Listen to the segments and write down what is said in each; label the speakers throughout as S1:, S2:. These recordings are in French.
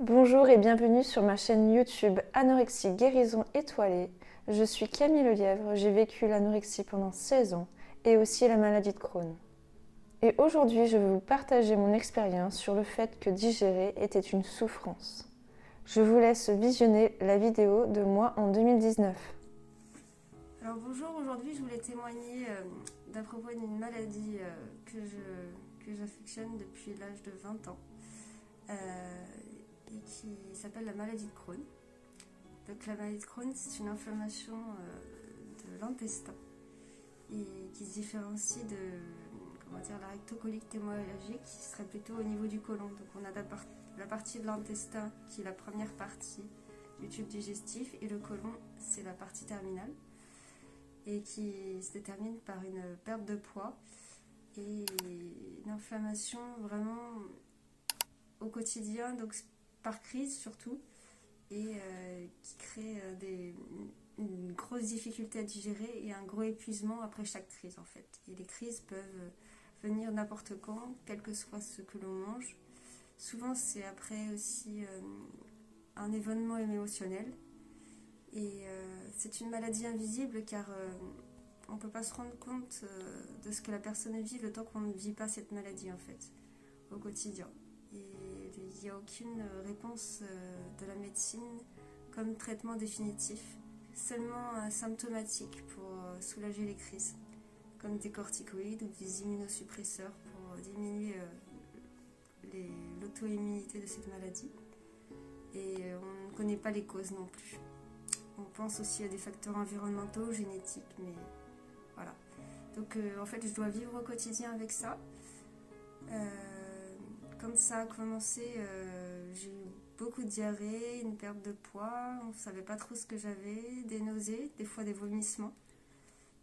S1: Bonjour et bienvenue sur ma chaîne YouTube Anorexie Guérison Étoilée. Je suis Camille Lelièvre, j'ai vécu l'anorexie pendant 16 ans et aussi la maladie de Crohn. Et aujourd'hui, je vais vous partager mon expérience sur le fait que digérer était une souffrance. Je vous laisse visionner la vidéo de moi en 2019.
S2: Alors bonjour, aujourd'hui je voulais témoigner d'à propos d'une maladie que j'affectionne depuis l'âge de 20 ans et qui s'appelle la maladie de Crohn. Donc la maladie de Crohn, c'est une inflammation de l'intestin et qui se différencie de la rectocolique hémorragique qui serait plutôt au niveau du côlon. Donc on a la partie de l'intestin qui est la première partie du tube digestif et le côlon c'est la partie terminale, et qui se détermine par une perte de poids et une inflammation vraiment au quotidien, donc par crise surtout, et qui crée une grosse difficulté à digérer et un gros épuisement après chaque crise en fait. Et les crises peuvent venir n'importe quand, quel que soit ce que l'on mange. Souvent c'est après aussi un événement émotionnel. Et c'est une maladie invisible car on ne peut pas se rendre compte de ce que la personne vit le temps qu'on ne vit pas cette maladie en fait, au quotidien. Et il n'y a aucune réponse de la médecine comme traitement définitif, seulement symptomatique pour soulager les crises, comme des corticoïdes ou des immunosuppresseurs pour diminuer l'auto-immunité de cette maladie. Et on ne connaît pas les causes non plus. On pense aussi à des facteurs environnementaux, génétiques, mais voilà. Donc en fait, je dois vivre au quotidien avec ça. Quand ça a commencé, j'ai eu beaucoup de diarrhée, une perte de poids, on ne savait pas trop ce que j'avais, des nausées, des fois des vomissements,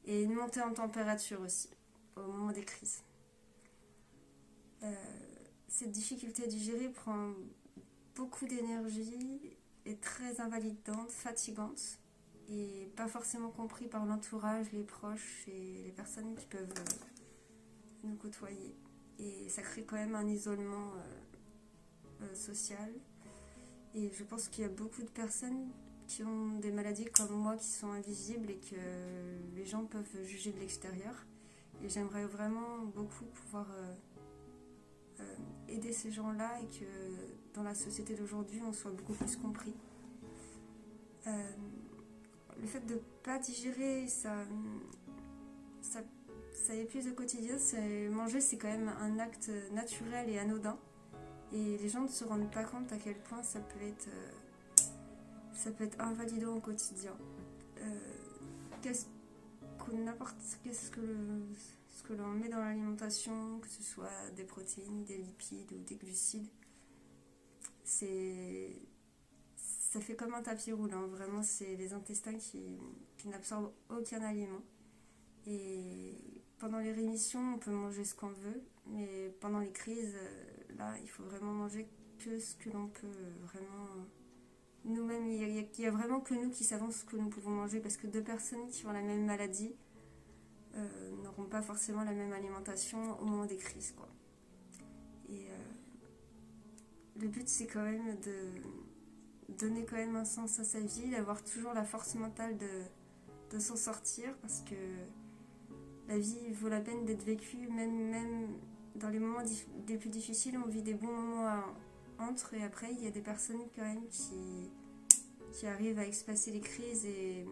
S2: et une montée en température aussi, au moment des crises. Cette difficulté à digérer prend beaucoup d'énergie, est très invalidante, fatigante, et pas forcément compris par l'entourage, les proches et les personnes qui peuvent nous côtoyer. Et ça crée quand même un isolement social. Et je pense qu'il y a beaucoup de personnes qui ont des maladies comme moi qui sont invisibles et que les gens peuvent juger de l'extérieur. Et j'aimerais vraiment beaucoup pouvoir aider ces gens-là et que dans la société d'aujourd'hui, on soit beaucoup plus compris. Le fait de ne pas digérer, ça épuise au quotidien. Manger, c'est quand même un acte naturel et anodin. Et les gens ne se rendent pas compte à quel point ça peut être invalidant au quotidien. Qu'est-ce que l'on met dans l'alimentation, que ce soit des protéines, des lipides ou des glucides, ça fait comme un tapis roulant. Vraiment, c'est les intestins qui n'absorbent aucun aliment. Et pendant les rémissions, on peut manger ce qu'on veut, mais pendant les crises, là, il faut vraiment manger que ce que l'on peut vraiment nous-mêmes. Il y a vraiment que nous qui savons ce que nous pouvons manger, parce que deux personnes qui ont la même maladie n'auront pas forcément la même alimentation au moment des crises, quoi. Et le but, c'est quand même de donner quand même un sens à sa vie, d'avoir toujours la force mentale de s'en sortir, parce que la vie vaut la peine d'être vécue, même dans les moments les plus difficiles, on vit des bons moments entre, et après il y a des personnes quand même qui arrivent à espacer les crises et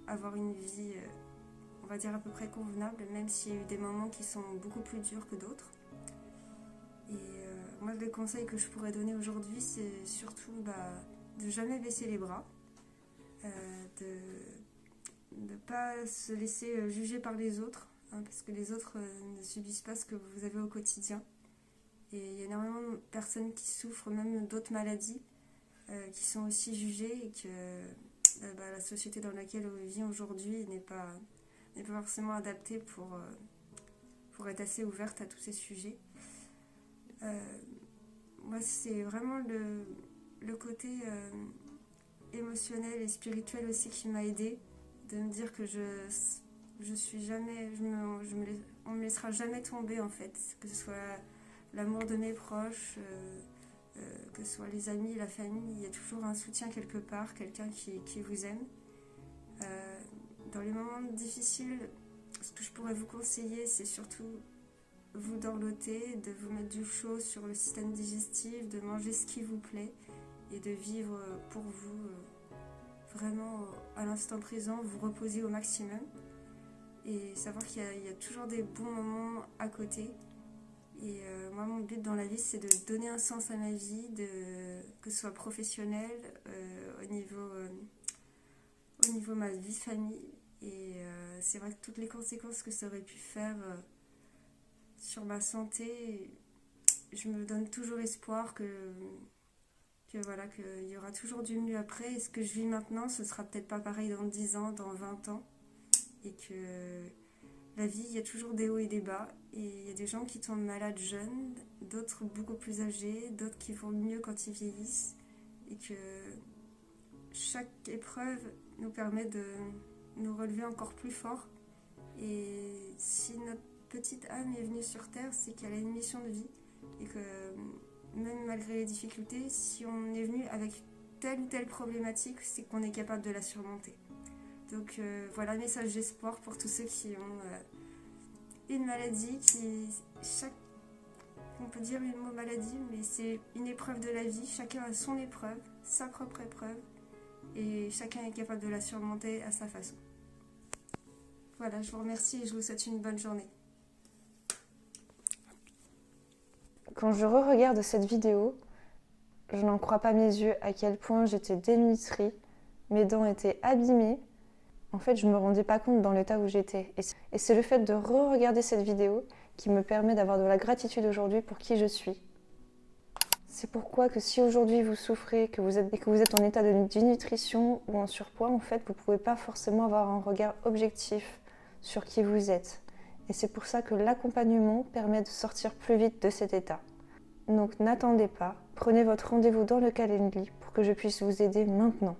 S2: avoir une vie, on va dire à peu près convenable, même s'il y a eu des moments qui sont beaucoup plus durs que d'autres. Et moi, le conseil que je pourrais donner aujourd'hui, c'est surtout de jamais baisser les bras, de ne pas se laisser juger par les autres, parce que les autres ne subissent pas ce que vous avez au quotidien. Et il y a énormément de personnes qui souffrent même d'autres maladies, qui sont aussi jugées, et que la société dans laquelle on vit aujourd'hui n'est pas forcément adaptée pour être assez ouverte à tous ces sujets. Moi, c'est vraiment le côté émotionnel et spirituel aussi qui m'a aidée, de me dire que je suis jamais, on me laissera jamais tomber en fait, que ce soit l'amour de mes proches, que ce soit les amis, la famille, il y a toujours un soutien quelque part, quelqu'un qui vous aime. Dans les moments difficiles, ce que je pourrais vous conseiller, c'est surtout vous dorloter, de vous mettre du chaud sur le système digestif, de manger ce qui vous plaît et de vivre pour vous vraiment à l'instant présent, vous reposer au maximum et savoir qu'il y a toujours des bons moments à côté. Et moi, mon but dans la vie, c'est de donner un sens à ma vie, que ce soit professionnel, au niveau de ma vie de famille. Et c'est vrai que toutes les conséquences que ça aurait pu faire sur ma santé, je me donne toujours espoir qu'il y aura toujours du mieux après. Et ce que je vis maintenant, ce sera peut-être pas pareil dans 10 ans, dans 20 ans. Et que la vie, il y a toujours des hauts et des bas. Et il y a des gens qui tombent malades jeunes, d'autres beaucoup plus âgés, d'autres qui vont mieux quand ils vieillissent. Et que chaque épreuve nous permet de nous relever encore plus fort. Et si notre petite âme est venue sur Terre, c'est qu'elle a une mission de vie. Et que même malgré les difficultés, si on est venu avec telle ou telle problématique, c'est qu'on est capable de la surmonter. Donc voilà, message d'espoir pour tous ceux qui ont une maladie, on peut dire une mot maladie, mais c'est une épreuve de la vie. Chacun a son épreuve, sa propre épreuve, et chacun est capable de la surmonter à sa façon. Voilà, je vous remercie et je vous souhaite une bonne journée.
S1: Quand je re-regarde cette vidéo, je n'en crois pas mes yeux à quel point j'étais dénutrie, mes dents étaient abîmées. En fait, je ne me rendais pas compte dans l'état où j'étais. Et c'est le fait de re-regarder cette vidéo qui me permet d'avoir de la gratitude aujourd'hui pour qui je suis. C'est pourquoi que si aujourd'hui vous souffrez et que vous êtes en état de dénutrition ou en surpoids, en fait, vous ne pouvez pas forcément avoir un regard objectif sur qui vous êtes. Et c'est pour ça que l'accompagnement permet de sortir plus vite de cet état. Donc n'attendez pas, prenez votre rendez-vous dans le Calendly pour que je puisse vous aider maintenant.